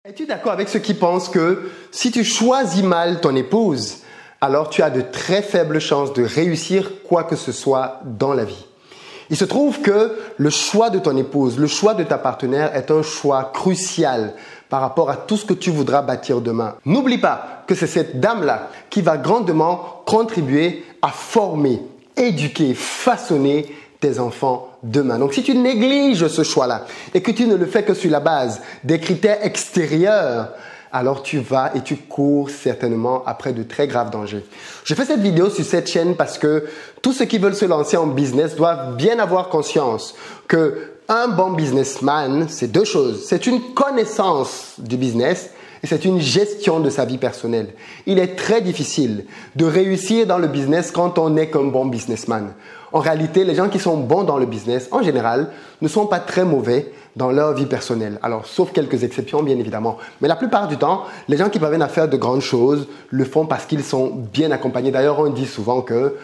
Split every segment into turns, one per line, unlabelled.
Es-tu d'accord avec ceux qui pensent que si tu choisis mal ton épouse, alors tu as de très faibles chances de réussir quoi que ce soit dans la vie? Il se trouve que le choix de ton épouse, le choix de ta partenaire est un choix crucial par rapport à tout ce que tu voudras bâtir demain. N'oublie pas que c'est cette dame-là qui va grandement contribuer à former, éduquer, façonner tes enfants demain. Donc si tu négliges ce choix-là et que tu ne le fais que sur la base des critères extérieurs, alors tu vas et tu cours certainement après de très graves dangers. Je fais cette vidéo sur cette chaîne parce que tous ceux qui veulent se lancer en business doivent bien avoir conscience que un bon businessman, c'est deux choses. C'est une connaissance du business et c'est une gestion de sa vie personnelle. Il est très difficile de réussir dans le business quand on n'est qu'un bon businessman. En réalité, les gens qui sont bons dans le business, en général, ne sont pas très mauvais dans leur vie personnelle. Alors, sauf quelques exceptions, bien évidemment. Mais la plupart du temps, les gens qui parviennent à faire de grandes choses le font parce qu'ils sont bien accompagnés. D'ailleurs, on dit souvent que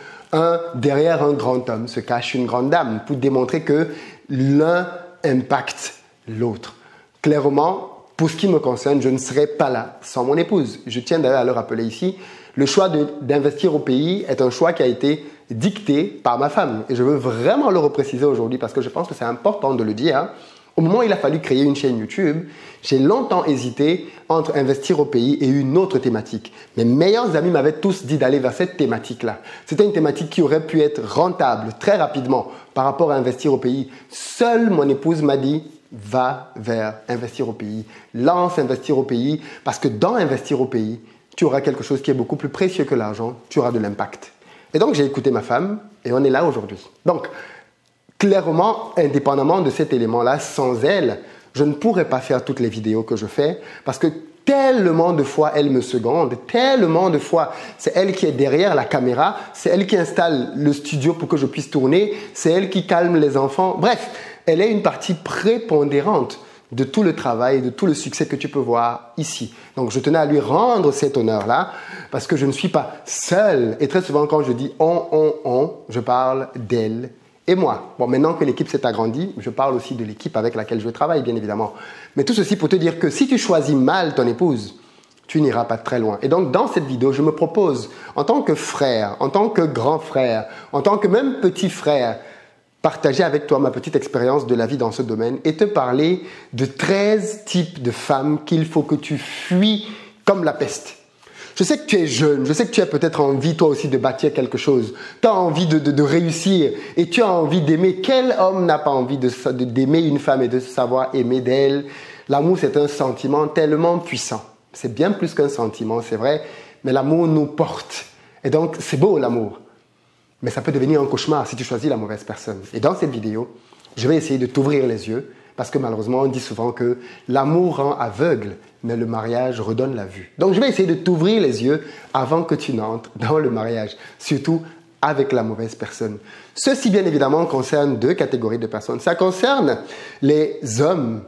derrière un grand homme se cache une grande dame pour démontrer que l'un impacte l'autre. Clairement, pour ce qui me concerne, je ne serais pas là sans mon épouse. Je tiens d'ailleurs à le rappeler ici. Le choix d'investir au pays est un choix qui a été dicté par ma femme. Et je veux vraiment le repréciser aujourd'hui parce que je pense que c'est important de le dire. Au moment où il a fallu créer une chaîne YouTube, j'ai longtemps hésité entre investir au pays et une autre thématique. Mes meilleurs amis m'avaient tous dit d'aller vers cette thématique-là. C'était une thématique qui aurait pu être rentable très rapidement par rapport à investir au pays. Seule mon épouse m'a dit « va vers investir au pays, lance investir au pays parce que dans investir au pays, tu auras quelque chose qui est beaucoup plus précieux que l'argent, tu auras de l'impact. » Et donc, j'ai écouté ma femme et on est là aujourd'hui. Donc, clairement, indépendamment de cet élément-là, sans elle, je ne pourrais pas faire toutes les vidéos que je fais parce que tellement de fois elle me seconde, tellement de fois c'est elle qui est derrière la caméra, c'est elle qui installe le studio pour que je puisse tourner, c'est elle qui calme les enfants. Bref, elle est une partie prépondérante de tout le travail, de tout le succès que tu peux voir ici. Donc, je tenais à lui rendre cet honneur-là parce que je ne suis pas seul. Et très souvent, quand je dis on, je parle d'elle et moi. Bon, maintenant que l'équipe s'est agrandie, je parle aussi de l'équipe avec laquelle je travaille, bien évidemment. Mais tout ceci pour te dire que si tu choisis mal ton épouse, tu n'iras pas très loin. Et donc, dans cette vidéo, je me propose, en tant que frère, en tant que grand frère, en tant que même petit frère, partager avec toi ma petite expérience de la vie dans ce domaine et te parler de 13 types de femmes qu'il faut que tu fuis comme la peste. Je sais que tu es jeune, je sais que tu as peut-être envie toi aussi de bâtir quelque chose. Tu as envie de réussir et tu as envie d'aimer. Quel homme n'a pas envie d'aimer une femme et de savoir aimer d'elle? L'amour, c'est un sentiment tellement puissant. C'est bien plus qu'un sentiment, c'est vrai, mais l'amour nous porte. Et donc, c'est beau l'amour. Mais ça peut devenir un cauchemar si tu choisis la mauvaise personne. Et dans cette vidéo, je vais essayer de t'ouvrir les yeux parce que malheureusement, on dit souvent que l'amour rend aveugle, mais le mariage redonne la vue. Donc, je vais essayer de t'ouvrir les yeux avant que tu n'entres dans le mariage, surtout avec la mauvaise personne. Ceci, bien évidemment, concerne deux catégories de personnes. Ça concerne les hommes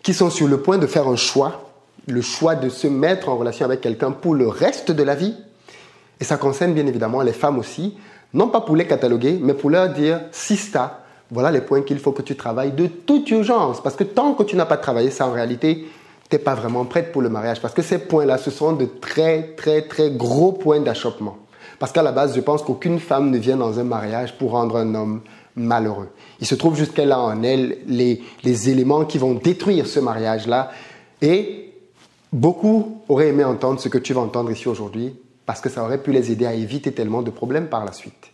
qui sont sur le point de faire un choix, le choix de se mettre en relation avec quelqu'un pour le reste de la vie. Et ça concerne bien évidemment les femmes aussi, non pas pour les cataloguer, mais pour leur dire « Sista, voilà les points qu'il faut que tu travailles de toute urgence. » Parce que tant que tu n'as pas travaillé ça, en réalité, tu n'es pas vraiment prête pour le mariage. Parce que ces points-là, ce sont de très, très, très gros points d'achoppement. Parce qu'à la base, je pense qu'aucune femme ne vient dans un mariage pour rendre un homme malheureux. Il se trouve jusqu'à là en elle les éléments qui vont détruire ce mariage-là. Et beaucoup auraient aimé entendre ce que tu vas entendre ici aujourd'hui, parce que ça aurait pu les aider à éviter tellement de problèmes par la suite.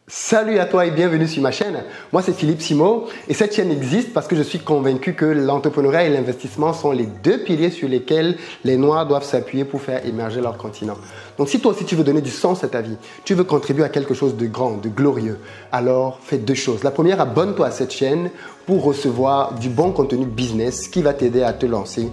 Salut à toi et bienvenue sur ma chaîne. Moi, c'est Philippe Simo et cette chaîne existe parce que je suis convaincu que l'entrepreneuriat et l'investissement sont les deux piliers sur lesquels les Noirs doivent s'appuyer pour faire émerger leur continent. Donc, si toi aussi tu veux donner du sens à ta vie, tu veux contribuer à quelque chose de grand, de glorieux, alors fais deux choses. La première, abonne-toi à cette chaîne pour recevoir du bon contenu business qui va t'aider à te lancer,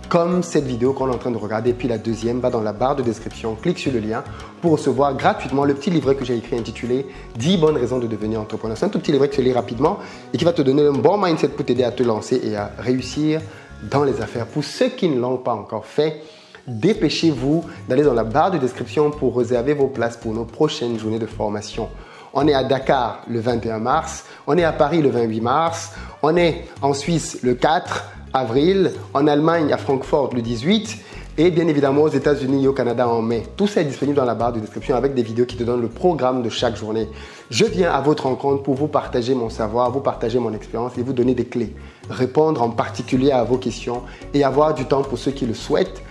comme cette vidéo qu'on est en train de regarder. Puis la deuxième, va dans la barre de description, clique sur le lien pour recevoir gratuitement le petit livret que j'ai écrit intitulé 10 bonnes raisons de devenir entrepreneur. C'est un tout petit livret que tu lis rapidement et qui va te donner un bon mindset pour t'aider à te lancer et à réussir dans les affaires. Pour ceux qui ne l'ont pas encore fait, dépêchez-vous d'aller dans la barre de description pour réserver vos places pour nos prochaines journées de formation. On est à Dakar le 21 mars. On est à Paris le 28 mars. On est en Suisse le 4 avril. En Allemagne à Francfort le 18. Et bien évidemment aux États-Unis et au Canada en mai. Tout ça est disponible dans la barre de description avec des vidéos qui te donnent le programme de chaque journée. Je viens à votre rencontre pour vous partager mon savoir, vous partager mon expérience et vous donner des clés. Répondre en particulier à vos questions et avoir du temps pour ceux qui le souhaitent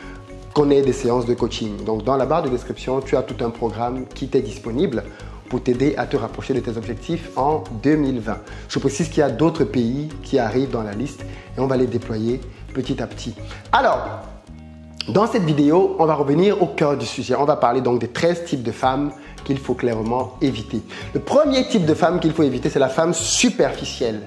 qu'on ait des séances de coaching. Donc dans la barre de description, tu as tout un programme qui t'est disponible pour t'aider à te rapprocher de tes objectifs en 2020. Je précise qu'il y a d'autres pays qui arrivent dans la liste et on va les déployer petit à petit. Alors, dans cette vidéo, on va revenir au cœur du sujet. On va parler donc des 13 types de femmes qu'il faut clairement éviter. Le premier type de femme qu'il faut éviter, c'est la femme superficielle.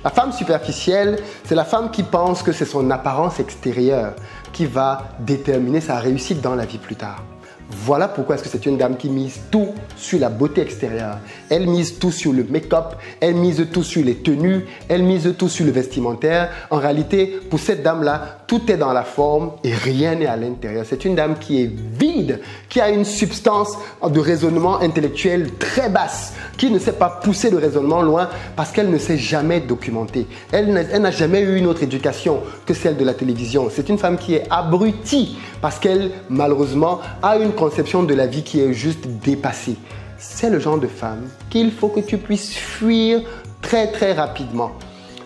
La femme superficielle, c'est la femme qui pense que c'est son apparence extérieure qui va déterminer sa réussite dans la vie plus tard. Voilà pourquoi est-ce que c'est une dame qui mise tout sur la beauté extérieure. Elle mise tout sur le make-up, elle mise tout sur les tenues, elle mise tout sur le vestimentaire. En réalité, pour cette dame-là, tout est dans la forme et rien n'est à l'intérieur. C'est une dame qui est vide, qui a une substance de raisonnement intellectuel très basse, qui ne sait pas pousser le raisonnement loin parce qu'elle ne s'est jamais documentée. Elle n'a jamais eu une autre éducation que celle de la télévision. C'est une femme qui est abrutie parce qu'elle, malheureusement, a une conception de la vie qui est juste dépassée. C'est le genre de femme qu'il faut que tu puisses fuir très très rapidement.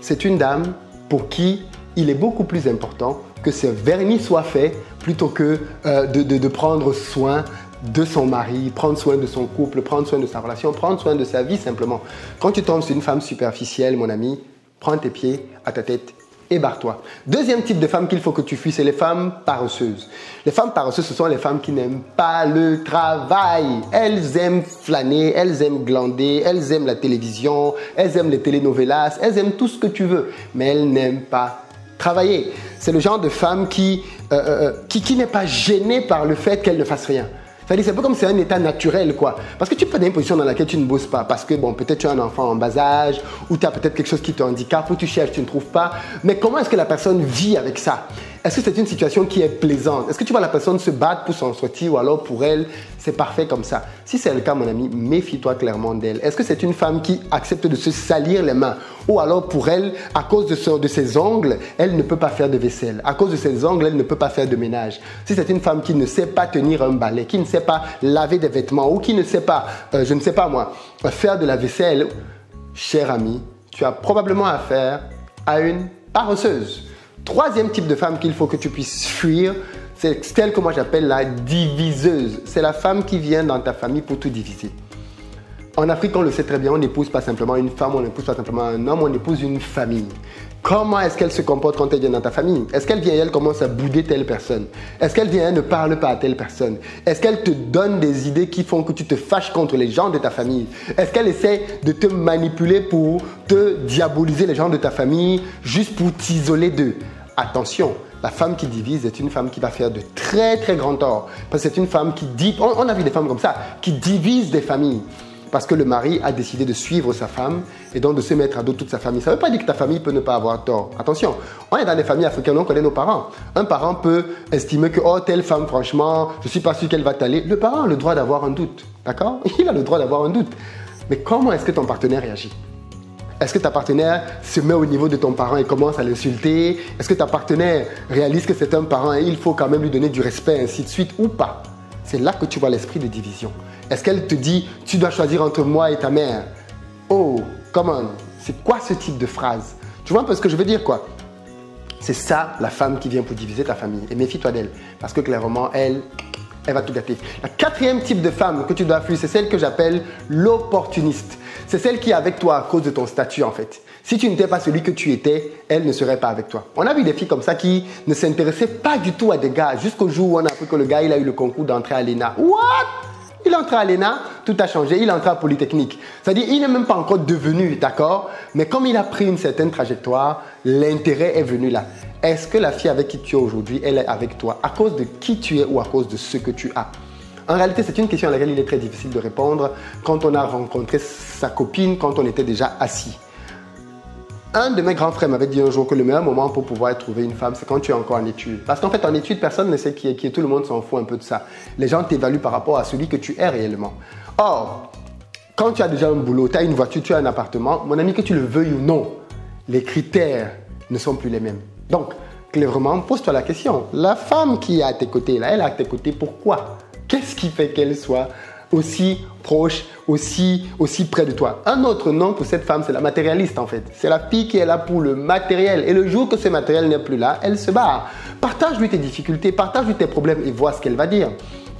C'est une dame pour qui il est beaucoup plus important que ce vernis soit fait plutôt que de prendre soin de son mari, prendre soin de son couple, prendre soin de sa relation, prendre soin de sa vie simplement. Quand tu tombes sur une femme superficielle, mon ami, prends tes pieds à ta tête et barre-toi. Deuxième type de femme qu'il faut que tu fuis, c'est les femmes paresseuses. Les femmes paresseuses, ce sont les femmes qui n'aiment pas le travail. Elles aiment flâner, elles aiment glander, elles aiment la télévision, elles aiment les telenovelas, elles aiment tout ce que tu veux, mais elles n'aiment pas travailler. C'est le genre de femme qui n'est pas gênée par le fait qu'elle ne fasse rien. C'est-à-dire, c'est un peu comme c'est un état naturel, quoi. Parce que tu peux être dans une position dans laquelle tu ne bosses pas. Parce que, bon, peut-être tu as un enfant en bas âge, ou tu as peut-être quelque chose qui te handicape, ou tu cherches, tu ne trouves pas. Mais comment est-ce que la personne vit avec ça? Est-ce que c'est une situation qui est plaisante? Est-ce que tu vois la personne se battre pour s'en sortir, ou alors pour elle, c'est parfait comme ça? Si c'est le cas, mon ami, méfie-toi clairement d'elle. Est-ce que c'est une femme qui accepte de se salir les mains? Ou alors pour elle, à cause de ses ongles, elle ne peut pas faire de vaisselle. À cause de ses ongles, elle ne peut pas faire de ménage. Si c'est une femme qui ne sait pas tenir un balai, qui ne sait pas laver des vêtements, ou qui ne sait pas, je ne sais pas moi, faire de la vaisselle, cher ami, tu as probablement affaire à une paresseuse. Troisième type de femme qu'il faut que tu puisses fuir, c'est celle que moi j'appelle la diviseuse. C'est la femme qui vient dans ta famille pour tout diviser. En Afrique, on le sait très bien, on n'épouse pas simplement une femme, on n'épouse pas simplement un homme, on épouse une famille. Comment est-ce qu'elle se comporte quand elle vient dans ta famille? Est-ce qu'elle vient et elle commence à bouder telle personne? Est-ce qu'elle vient et elle ne parle pas à telle personne? Est-ce qu'elle te donne des idées qui font que tu te fâches contre les gens de ta famille? Est-ce qu'elle essaie de te manipuler pour te diaboliser les gens de ta famille juste pour t'isoler d'eux? Attention, la femme qui divise est une femme qui va faire de très très grands torts. Parce que c'est une femme qui dit, on a vu des femmes comme ça, qui divisent des familles. Parce que le mari a décidé de suivre sa femme et donc de se mettre à dos toute sa famille. Ça ne veut pas dire que ta famille peut ne pas avoir tort. Attention, on est dans des familles africaines, on connaît nos parents. Un parent peut estimer que, oh, telle femme, franchement, je ne suis pas sûr qu'elle va t'aller. Le parent a le droit d'avoir un doute, d'accord? Il a le droit d'avoir un doute. Mais comment est-ce que ton partenaire réagit? Est-ce que ta partenaire se met au niveau de ton parent et commence à l'insulter? Est-ce que ta partenaire réalise que c'est un parent et il faut quand même lui donner du respect, ainsi de suite, ou pas? C'est là que tu vois l'esprit de division. Est-ce qu'elle te dit, tu dois choisir entre moi et ta mère? Oh, come on. C'est quoi ce type de phrase? Tu vois un peu ce que je veux dire, quoi? C'est ça, la femme qui vient pour diviser ta famille. Et méfie-toi d'elle. Parce que clairement, elle va tout gâter. La quatrième type de femme que tu dois fuir, c'est celle que j'appelle l'opportuniste. C'est celle qui est avec toi à cause de ton statut, en fait. Si tu n'étais pas celui que tu étais, elle ne serait pas avec toi. On a vu des filles comme ça qui ne s'intéressaient pas du tout à des gars jusqu'au jour où on a appris que le gars, il a eu le concours d'entrée à l'ENA. What? Il est entré à l'ENA, tout a changé, il est entré à Polytechnique. C'est-à-dire, il n'est même pas encore devenu, d'accord? Mais comme il a pris une certaine trajectoire, l'intérêt est venu là. Est-ce que la fille avec qui tu es aujourd'hui, elle est avec toi à cause de qui tu es ou à cause de ce que tu as? En réalité, c'est une question à laquelle il est très difficile de répondre quand on a rencontré sa copine, quand on était déjà assis. Un de mes grands frères m'avait dit un jour que le meilleur moment pour pouvoir trouver une femme, c'est quand tu es encore en études. Parce qu'en fait, en études, personne ne sait qui est, tout le monde s'en fout un peu de ça. Les gens t'évaluent par rapport à celui que tu es réellement. Or, quand tu as déjà un boulot, tu as une voiture, tu as un appartement, mon ami, que tu le veuilles ou non, les critères ne sont plus les mêmes. Donc, clairement, pose-toi la question. La femme qui est à tes côtés, là, elle est à tes côtés, pourquoi? Qu'est-ce qui fait qu'elle soit aussi proche, aussi près de toi? Un autre nom pour cette femme, c'est la matérialiste en fait. C'est la fille qui est là pour le matériel. Et le jour que ce matériel n'est plus là, elle se barre. Partage-lui tes difficultés, partage-lui tes problèmes et vois ce qu'elle va dire.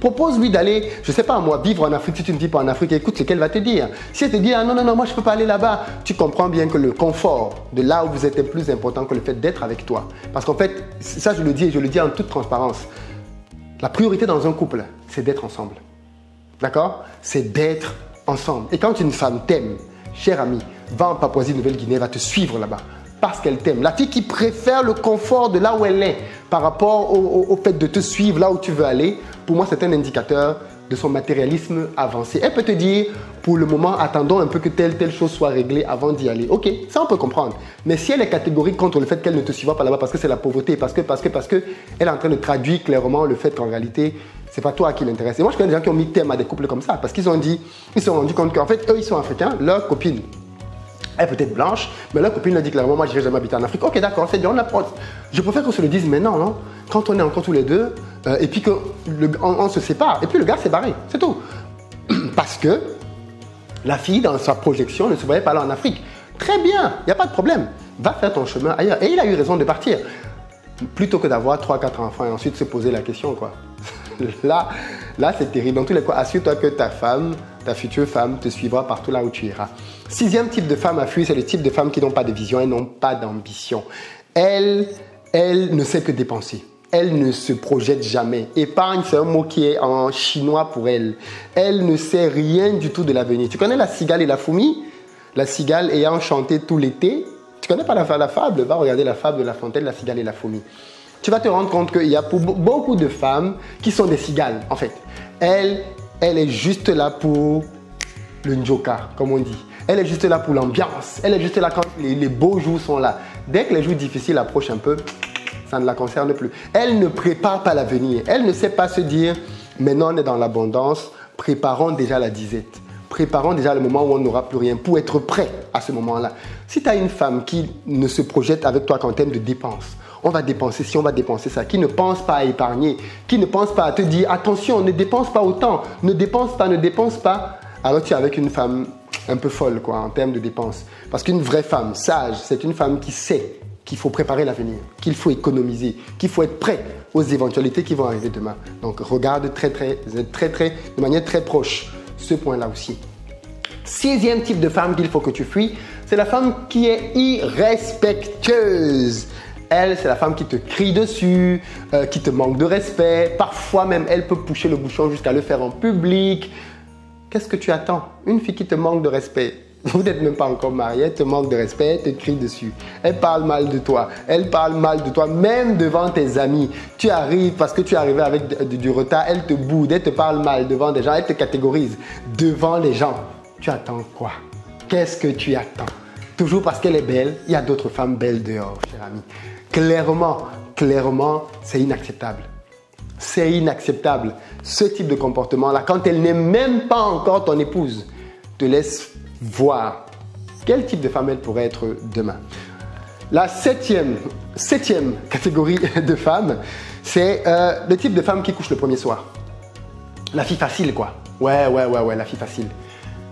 Propose-lui d'aller, je ne sais pas moi, vivre en Afrique. Si tu ne vis pas en Afrique, écoute ce qu'elle va te dire. Si elle te dit, ah non, moi je ne peux pas aller là-bas, tu comprends bien que le confort de là où vous êtes est plus important que le fait d'être avec toi. Parce qu'en fait, ça je le dis et je le dis en toute transparence, la priorité dans un couple, c'est d'être ensemble. D'accord? C'est d'être ensemble. Et quand une femme t'aime, cher ami, va en Papouasie-Nouvelle-Guinée, va te suivre là-bas. Parce qu'elle t'aime. La fille qui préfère le confort de là où elle est par rapport au fait de te suivre là où tu veux aller, pour moi, c'est un indicateur de son matérialisme avancé. Elle peut te dire, pour le moment, attendons un peu que telle chose soit réglée avant d'y aller. Ok, ça on peut comprendre. Mais si elle est catégorique contre le fait qu'elle ne te suivra pas là-bas parce que c'est la pauvreté, parce que elle est en train de traduire clairement le fait qu'en réalité, c'est pas toi qui l'intéresse. Et moi, je connais des gens qui ont mis terme à des couples comme ça parce qu'ils se sont rendus compte qu'en fait, eux, ils sont africains, leur copine est peut-être blanche, mais leur copine leur dit clairement, moi, je n'irai jamais habiter en Afrique. Ok, d'accord, c'est bien, on approche. Je préfère qu'on se le dise maintenant, non? Quand on est encore tous les deux, et puis qu'on se sépare, et puis le gars s'est barré, c'est tout. Parce que la fille, dans sa projection, ne se voyait pas là en Afrique. Très bien, il n'y a pas de problème. Va faire ton chemin ailleurs. Et il a eu raison de partir. Plutôt que d'avoir 3-4 enfants et ensuite se poser la question, quoi. Là, c'est terrible. Dans tous les cas, assure-toi que ta femme, ta future femme, te suivra partout là où tu iras. 6e type de femme à fuir, c'est le type de femme qui n'ont pas de vision et n'ont pas d'ambition. Elle ne sait que dépenser. Elle ne se projette jamais. Épargne, c'est un mot qui est en chinois pour elle. Elle ne sait rien du tout de l'avenir. Tu connais la cigale et la fourmi? La cigale ayant chanté tout l'été. Tu connais pas la fable? Va regarder la fable de La Fontaine, la cigale et la fourmi. Tu vas te rendre compte qu'il y a beaucoup de femmes qui sont des cigales, en fait. Elle est juste là pour le njoka, comme on dit. Elle est juste là pour l'ambiance. Elle est juste là quand les beaux jours sont là. Dès que les jours difficiles approchent un peu, ça ne la concerne plus. Elle ne prépare pas l'avenir. Elle ne sait pas se dire, maintenant on est dans l'abondance, préparons déjà la disette. Préparons déjà le moment où on n'aura plus rien pour être prêt à ce moment-là. Si tu as une femme qui ne se projette avec toi qu'en termes de dépenses, on va dépenser ci, on va dépenser ça, qui ne pense pas à épargner, qui ne pense pas à te dire attention, ne dépense pas autant, ne dépense pas, alors tu es avec une femme un peu folle quoi, en termes de dépenses. Parce qu'une vraie femme sage, c'est une femme qui sait qu'il faut préparer l'avenir, qu'il faut économiser, qu'il faut être prêt aux éventualités qui vont arriver demain. Donc regarde de manière très proche ce point-là aussi. 6e type de femme qu'il faut que tu fuis, c'est la femme qui est irrespectueuse. Elle, c'est la femme qui te crie dessus, qui te manque de respect. Parfois même, elle peut pousser le bouchon jusqu'à le faire en public. Qu'est-ce que tu attends? Une fille qui te manque de respect. Vous n'êtes même pas encore mariés, elle te manque de respect, elle te crie dessus. Elle parle mal de toi. Elle parle mal de toi, même devant tes amis. Tu arrives parce que tu es arrivé avec du retard, elle te boude, elle te parle mal devant des gens, elle te catégorise devant les gens. Tu attends quoi? Qu'est-ce que tu attends? Toujours parce qu'elle est belle, il y a d'autres femmes belles dehors, cher ami. Clairement, c'est inacceptable. C'est inacceptable. Ce type de comportement-là, quand elle n'est même pas encore ton épouse, te laisse voir quel type de femme elle pourrait être demain. La septième catégorie de femmes, c'est le type de femme qui couche le premier soir. La fille facile, quoi. Ouais, la fille facile.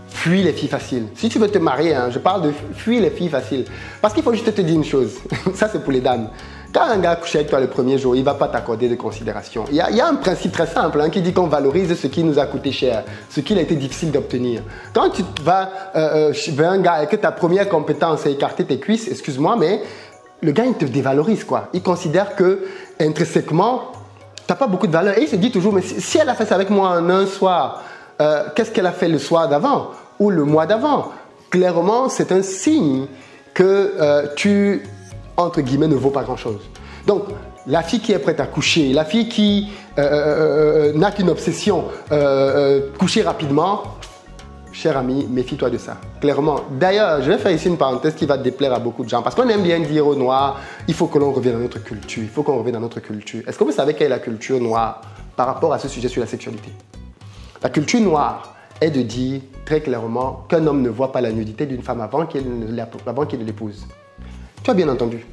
Fuis les filles faciles. Si tu veux te marier, je parle de fuis les filles faciles. Parce qu'il faut juste te dire une chose. Ça, c'est pour les dames. Quand un gars couche avec toi le premier jour, il ne va pas t'accorder de considération. Il y a un principe très simple qui dit qu'on valorise ce qui nous a coûté cher, ce qu'il a été difficile d'obtenir. Quand tu vas vers un gars et que ta première compétence est écarter tes cuisses, excuse-moi, mais le gars, il te dévalorise, quoi. Il considère que, intrinsèquement, tu n'as pas beaucoup de valeur. Et il se dit toujours, mais si elle a fait ça avec moi en un soir, qu'est-ce qu'elle a fait le soir d'avant ou le mois d'avant? Clairement, c'est un signe que tu, entre guillemets, ne vaux pas grand-chose. Donc, la fille qui est prête à coucher, la fille qui n'a qu'une obsession, coucher rapidement, cher ami, méfie-toi de ça. Clairement. D'ailleurs, je vais faire ici une parenthèse qui va déplaire à beaucoup de gens. Parce qu'on aime bien dire aux Noirs, il faut que l'on revienne à notre culture. Il faut qu'on revienne à notre culture. Est-ce que vous savez quelle est la culture noire par rapport à ce sujet sur la sexualité? La culture noire, est de dire très clairement qu'un homme ne voit pas la nudité d'une femme avant qu'il ne l'épouse. Tu as bien entendu.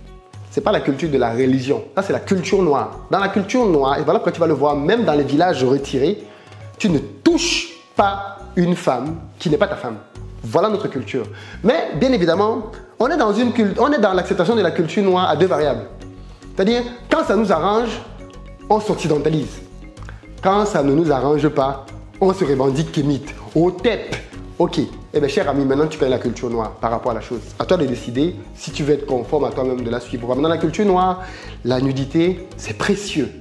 Ce n'est pas la culture de la religion. Ça, c'est la culture noire. Dans la culture noire, et voilà pourquoi tu vas le voir, même dans les villages retirés, tu ne touches pas une femme qui n'est pas ta femme. Voilà notre culture. Mais bien évidemment, on est dans l'acceptation de la culture noire à deux variables. C'est-à-dire, quand ça nous arrange, on s'occidentalise. Quand ça ne nous arrange pas, on se revendique kémite, au TEP. Ok, eh bien cher ami, maintenant tu connais la culture noire par rapport à la chose. À toi de décider si tu veux être conforme à toi-même de la suivre. Dans la culture noire, la nudité, c'est précieux.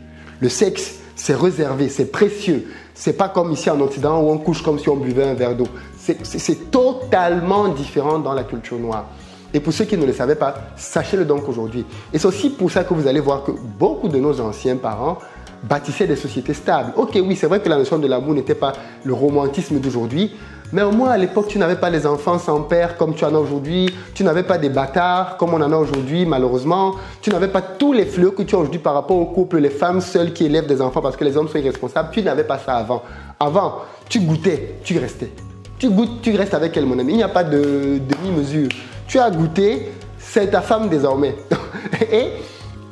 Le sexe, c'est réservé, c'est précieux. C'est pas comme ici en Occident où on couche comme si on buvait un verre d'eau. C'est totalement différent dans la culture noire. Et pour ceux qui ne le savaient pas, sachez-le donc aujourd'hui. Et c'est aussi pour ça que vous allez voir que beaucoup de nos anciens parents bâtissaient des sociétés stables. Ok, oui, c'est vrai que la notion de l'amour n'était pas le romantisme d'aujourd'hui, mais au moins à l'époque, tu n'avais pas les enfants sans père comme tu en as aujourd'hui, tu n'avais pas des bâtards comme on en a aujourd'hui, malheureusement, tu n'avais pas tous les fléaux que tu as aujourd'hui par rapport au couple, les femmes seules qui élèvent des enfants parce que les hommes sont irresponsables, tu n'avais pas ça avant. Avant, tu goûtais, tu restais. Tu goûtes, tu restes avec elle, mon ami. Il n'y a pas de demi-mesure. Tu as goûté, c'est ta femme désormais. Et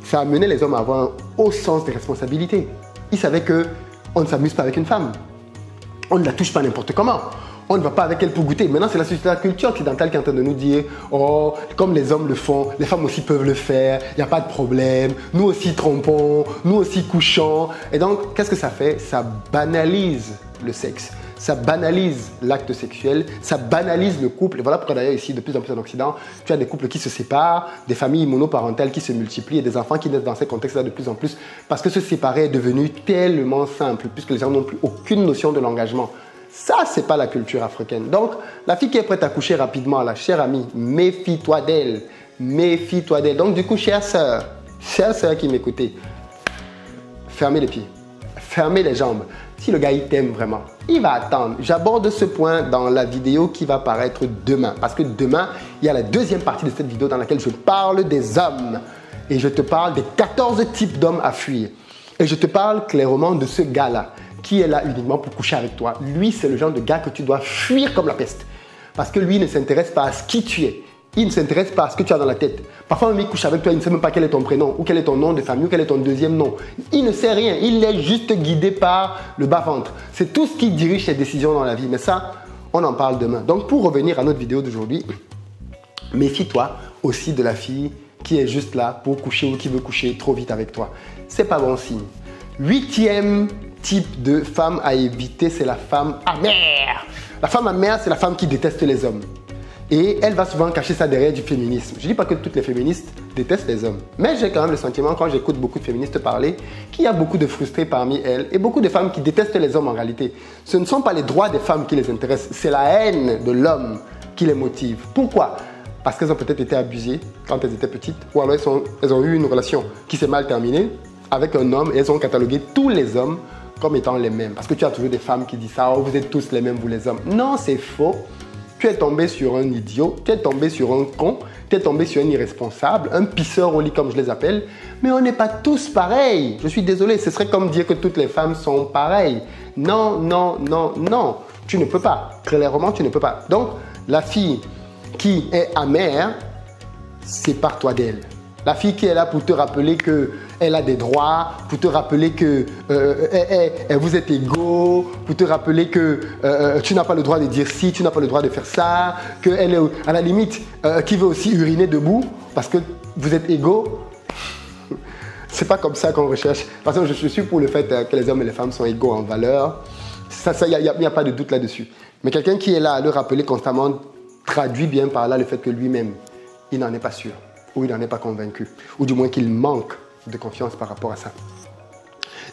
ça a amené les hommes à avoir un haut sens des responsabilités. Ils savaient qu'on ne s'amuse pas avec une femme. On ne la touche pas n'importe comment. On ne va pas avec elle pour goûter. Maintenant, c'est la culture occidentale qui est en train de nous dire « Oh, comme les hommes le font, les femmes aussi peuvent le faire, il n'y a pas de problème, nous aussi trompons, nous aussi couchons. » Et donc, qu'est-ce que ça fait? Ça banalise le sexe. Ça banalise l'acte sexuel, ça banalise le couple. Et voilà pourquoi d'ailleurs ici, de plus en plus en Occident, tu as des couples qui se séparent, des familles monoparentales qui se multiplient et des enfants qui naissent dans ces contextes-là de plus en plus parce que se séparer est devenu tellement simple puisque les gens n'ont plus aucune notion de l'engagement. Ça, c'est pas la culture africaine. Donc, la fille qui est prête à coucher rapidement, la chère amie, méfie-toi d'elle. Méfie-toi d'elle. Donc, du coup, chère sœur qui m'écoutez, fermez les pieds, fermez les jambes. Si le gars, il t'aime vraiment, il va attendre. J'aborde ce point dans la vidéo qui va paraître demain. Parce que demain, il y a la deuxième partie de cette vidéo dans laquelle je parle des hommes. Et je te parle des 14 types d'hommes à fuir. Et je te parle clairement de ce gars-là qui est là uniquement pour coucher avec toi. Lui, c'est le genre de gars que tu dois fuir comme la peste. Parce que lui ne s'intéresse pas à ce qui tu es. Il ne s'intéresse pas à ce que tu as dans la tête. Parfois, même il couche avec toi, il ne sait même pas quel est ton prénom, ou quel est ton nom de famille, ou quel est ton deuxième nom. Il ne sait rien. Il est juste guidé par le bas-ventre. C'est tout ce qui dirige ses décisions dans la vie. Mais ça, on en parle demain. Donc, pour revenir à notre vidéo d'aujourd'hui, méfie-toi aussi de la fille qui est juste là pour coucher ou qui veut coucher trop vite avec toi. C'est pas bon signe. 8e type de femme à éviter, c'est la femme amère. La femme amère, c'est la femme qui déteste les hommes. Et elle va souvent cacher ça derrière du féminisme. Je ne dis pas que toutes les féministes détestent les hommes. Mais j'ai quand même le sentiment, quand j'écoute beaucoup de féministes parler, qu'il y a beaucoup de frustrés parmi elles et beaucoup de femmes qui détestent les hommes en réalité. Ce ne sont pas les droits des femmes qui les intéressent, c'est la haine de l'homme qui les motive. Pourquoi? Parce qu'elles ont peut-être été abusées quand elles étaient petites, ou alors elles ont eu une relation qui s'est mal terminée avec un homme et elles ont catalogué tous les hommes comme étant les mêmes. Parce que tu as toujours des femmes qui disent ça, oh, vous êtes tous les mêmes, vous les hommes. Non, c'est faux. Tu es tombé sur un idiot, tu es tombé sur un con, tu es tombé sur un irresponsable, un pisseur au lit comme je les appelle. Mais on n'est pas tous pareils. Je suis désolé, ce serait comme dire que toutes les femmes sont pareilles. Non, non, non, non. Tu ne peux pas. Clairement, tu ne peux pas. Donc, la fille qui est amère, sépare-toi d'elle. La fille qui est là pour te rappeler qu'elle a des droits, pour te rappeler que vous êtes égaux, pour te rappeler que tu n'as pas le droit de dire ci, tu n'as pas le droit de faire ça, qu'elle est à la limite qui veut aussi uriner debout parce que vous êtes égaux. C'est pas comme ça qu'on recherche. Parce que je suis pour le fait que les hommes et les femmes sont égaux en valeur. Ça, il n'y a pas de doute là-dessus. Mais quelqu'un qui est là à le rappeler constamment traduit bien par là le fait que lui-même, il n'en est pas sûr. Ou il n'en est pas convaincu, ou du moins qu'il manque de confiance par rapport à ça.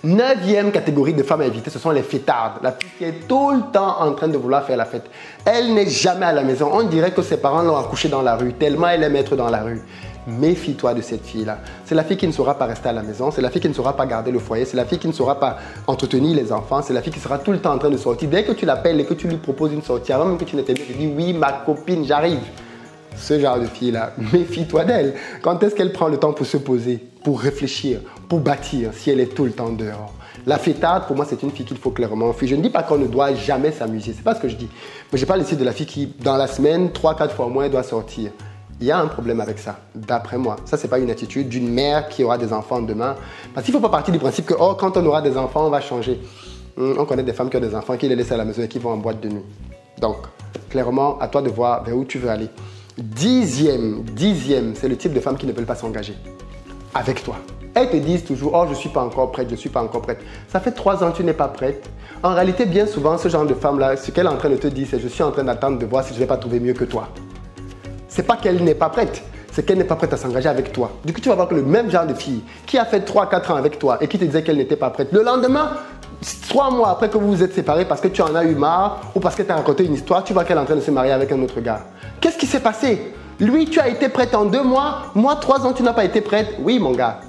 9e catégorie de femmes à éviter, ce sont les fêtardes. La fille qui est tout le temps en train de vouloir faire la fête. Elle n'est jamais à la maison. On dirait que ses parents l'ont accouchée dans la rue, tellement elle aime être dans la rue. Méfie-toi de cette fille-là. C'est la fille qui ne saura pas rester à la maison, c'est la fille qui ne saura pas garder le foyer, c'est la fille qui ne saura pas entretenir les enfants, c'est la fille qui sera tout le temps en train de sortir. Dès que tu l'appelles et que tu lui proposes une sortie, avant même que tu ne t'aimes, tu dis oui, ma copine, j'arrive. Ce genre de fille-là, méfie-toi d'elle. Quand est-ce qu'elle prend le temps pour se poser, pour réfléchir, pour bâtir, si elle est tout le temps dehors? La fêtarde, pour moi, c'est une fille qu'il faut clairement fuir. Je ne dis pas qu'on ne doit jamais s'amuser, c'est pas ce que je dis. Mais je parle ici de la fille qui, dans la semaine, 3-4 fois au moins, elle doit sortir. Il y a un problème avec ça, d'après moi. Ça, c'est pas une attitude d'une mère qui aura des enfants demain. Parce qu'il ne faut pas partir du principe que, oh, quand on aura des enfants, on va changer. On connaît des femmes qui ont des enfants, qui les laissent à la maison et qui vont en boîte de nuit. Donc, clairement, à toi de voir vers où tu veux aller. Dixième, c'est le type de femmes qui ne veulent pas s'engager avec toi. Elles te disent toujours, oh, je ne suis pas encore prête, je ne suis pas encore prête. Ça fait 3 ans que tu n'es pas prête. En réalité, bien souvent, ce genre de femme-là, ce qu'elle est en train de te dire, c'est je suis en train d'attendre de voir si je ne vais pas trouver mieux que toi. C'est pas qu'elle n'est pas prête, c'est qu'elle n'est pas prête à s'engager avec toi. Du coup, tu vas voir que le même genre de fille qui a fait 3-4 ans avec toi et qui te disait qu'elle n'était pas prête, le lendemain, 3 mois après que vous vous êtes séparés parce que tu en as eu marre ou parce que tu as raconté une histoire, tu vois qu'elle est en train de se marier avec un autre gars. Qu'est-ce qui s'est passé? Lui, tu as été prête en 2 mois. Moi, 3 ans, tu n'as pas été prête. Oui, mon gars.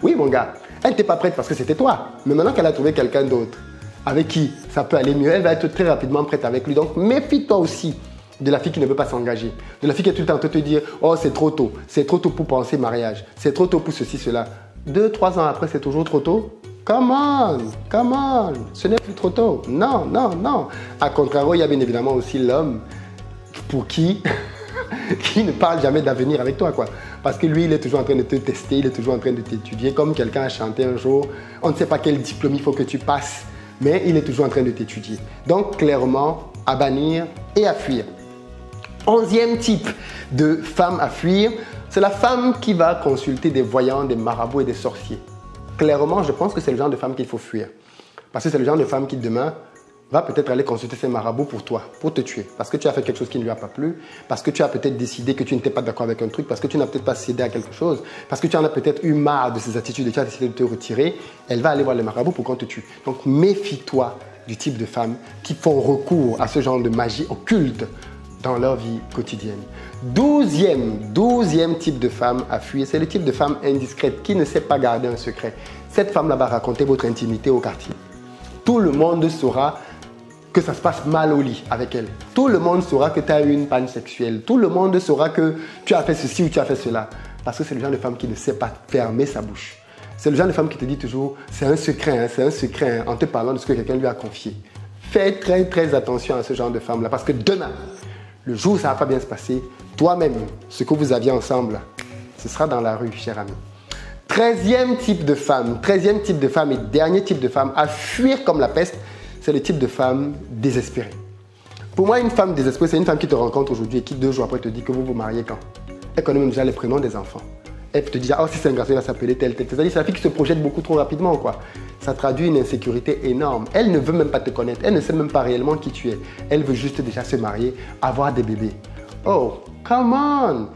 Oui, mon gars. Elle n'était pas prête parce que c'était toi. Mais maintenant qu'elle a trouvé quelqu'un d'autre avec qui ça peut aller mieux, elle va être très rapidement prête avec lui. Donc, méfie-toi aussi de la fille qui ne veut pas s'engager. De la fille qui est tout le temps en train de te dire « Oh, c'est trop tôt. C'est trop tôt pour penser mariage. C'est trop tôt pour ceci, cela. » 2-3 ans après, c'est toujours trop tôt. Come on. Ce n'est plus trop tôt. Non. A contrario, il y a bien évidemment aussi l'homme pour qui ne parle jamais d'avenir avec toi, quoi. Parce que lui, il est toujours en train de te tester, il est toujours en train de t'étudier. Comme quelqu'un a chanté un jour, on ne sait pas quel diplôme il faut que tu passes, mais il est toujours en train de t'étudier. Donc, clairement, à bannir et à fuir. 11e type de femme à fuir, c'est la femme qui va consulter des voyants, des marabouts et des sorciers. Clairement, je pense que c'est le genre de femme qu'il faut fuir. Parce que c'est le genre de femme qui, demain, va peut-être aller consulter ses marabouts pour toi, pour te tuer. Parce que tu as fait quelque chose qui ne lui a pas plu, parce que tu as peut-être décidé que tu n'étais pas d'accord avec un truc, parce que tu n'as peut-être pas cédé à quelque chose, parce que tu en as peut-être eu marre de ces attitudes et tu as décidé de te retirer. Elle va aller voir les marabouts pour qu'on te tue. Donc, méfie-toi du type de femmes qui font recours à ce genre de magie occulte dans leur vie quotidienne. 12e type de femme à fuir, c'est le type de femme indiscrète qui ne sait pas garder un secret. Cette femme-là va raconter votre intimité au quartier. Tout le monde saura que ça se passe mal au lit avec elle. Tout le monde saura que tu as eu une panne sexuelle. Tout le monde saura que tu as fait ceci ou tu as fait cela. Parce que c'est le genre de femme qui ne sait pas fermer sa bouche. C'est le genre de femme qui te dit toujours, c'est un secret, en te parlant de ce que quelqu'un lui a confié. Fais très attention à ce genre de femme-là, parce que demain, le jour où ça ne va pas bien se passer, toi-même, ce que vous aviez ensemble, ce sera dans la rue, cher ami. 13e type de femme et dernier type de femme à fuir comme la peste, c'est le type de femme désespérée. Pour moi, une femme désespérée, c'est une femme qui te rencontre aujourd'hui et qui 2 jours après te dit que vous vous mariez quand. Elle connaît même déjà les prénoms des enfants. Elle te dit, oh, si c'est un garçon, il va s'appeler tel. C'est-à-dire, c'est la fille qui se projette beaucoup trop rapidement, quoi. Ça traduit une insécurité énorme. Elle ne veut même pas te connaître. Elle ne sait même pas réellement qui tu es. Elle veut juste déjà se marier, avoir des bébés. Oh, come on!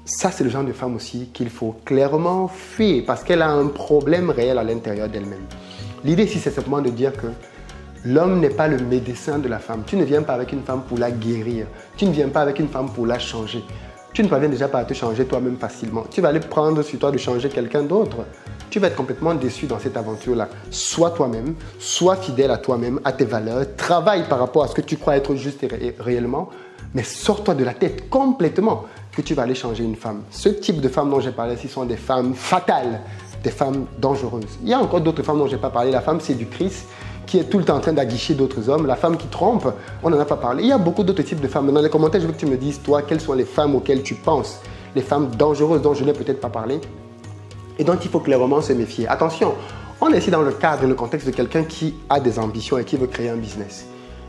Ça, c'est le genre de femme aussi qu'il faut clairement fuir parce qu'elle a un problème réel à l'intérieur d'elle-même. L'idée ici, c'est simplement de dire que l'homme n'est pas le médecin de la femme. Tu ne viens pas avec une femme pour la guérir. Tu ne viens pas avec une femme pour la changer. Tu ne parviens déjà pas à te changer toi-même facilement. Tu vas aller prendre sur toi de changer quelqu'un d'autre. Tu vas être complètement déçu dans cette aventure-là. Sois toi-même, sois fidèle à toi-même, à tes valeurs. Travaille par rapport à ce que tu crois être juste et réellement. Mais sors-toi de la tête complètement que tu vas aller changer une femme. Ce type de femmes dont j'ai parlé ici sont des femmes fatales, des femmes dangereuses. Il y a encore d'autres femmes dont je n'ai pas parlé. La femme séductrice, qui est tout le temps en train d'aguicher d'autres hommes, la femme qui trompe, on n'en a pas parlé. Il y a beaucoup d'autres types de femmes. Dans les commentaires, je veux que tu me dises, toi, quelles sont les femmes auxquelles tu penses, les femmes dangereuses dont je n'ai peut-être pas parlé et dont il faut clairement se méfier. Attention, on est ici dans le cadre et le contexte de quelqu'un qui a des ambitions et qui veut créer un business.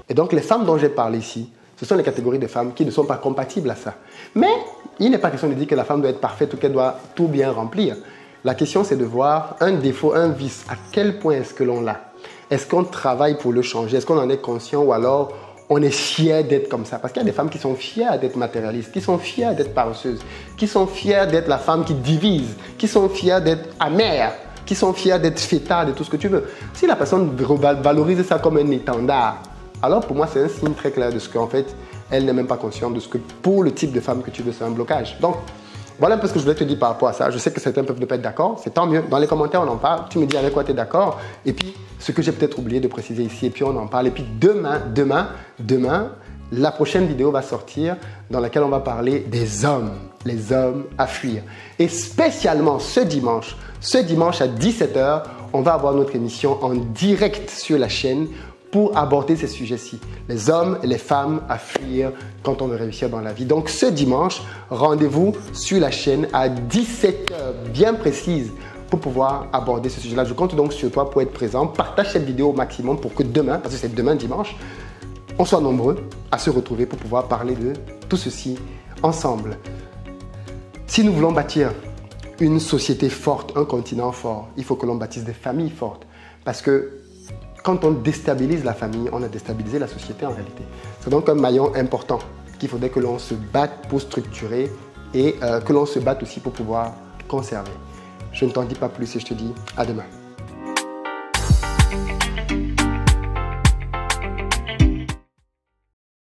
Et donc, les femmes dont j'ai parlé ici, ce sont les catégories de femmes qui ne sont pas compatibles à ça. Mais il n'est pas question de dire que la femme doit être parfaite ou qu'elle doit tout bien remplir. La question, c'est de voir un défaut, un vice. À quel point est-ce que l'on l'a? Est-ce qu'on travaille pour le changer? Est-ce qu'on en est conscient ou alors on est fier d'être comme ça? Parce qu'il y a des femmes qui sont fières d'être matérialistes, qui sont fières d'être paresseuses, qui sont fières d'être la femme qui divise, qui sont fières d'être amère, qui sont fières d'être fêtarde et tout ce que tu veux. Si la personne valorise ça comme un étendard, alors pour moi, c'est un signe très clair de ce qu'en fait, elle n'est même pas consciente de ce que pour le type de femme que tu veux, c'est un blocage. Donc, voilà un peu ce que je voulais te dire par rapport à ça. Je sais que certains peuvent ne pas être d'accord, c'est tant mieux. Dans les commentaires, on en parle. Tu me dis avec quoi tu es d'accord. Et puis, ce que j'ai peut-être oublié de préciser ici, et puis on en parle. Et puis demain, la prochaine vidéo va sortir dans laquelle on va parler des hommes, les hommes à fuir. Et spécialement ce dimanche à 17h, on va avoir notre émission en direct sur la chaîne pour aborder ces sujets-ci. Les hommes et les femmes à fuir quand on veut réussir dans la vie. Donc ce dimanche, rendez-vous sur la chaîne à 17 h bien précise pour pouvoir aborder ce sujet-là. Je compte donc sur toi pour être présent. Partage cette vidéo au maximum pour que demain, parce que c'est demain dimanche, on soit nombreux à se retrouver pour pouvoir parler de tout ceci ensemble. Si nous voulons bâtir une société forte, un continent fort, il faut que l'on bâtisse des familles fortes. Parce que quand on déstabilise la famille, on a déstabilisé la société en réalité. C'est donc un maillon important qu'il faudrait que l'on se batte pour structurer et que l'on se batte aussi pour pouvoir conserver. Je ne t'en dis pas plus et je te dis à demain.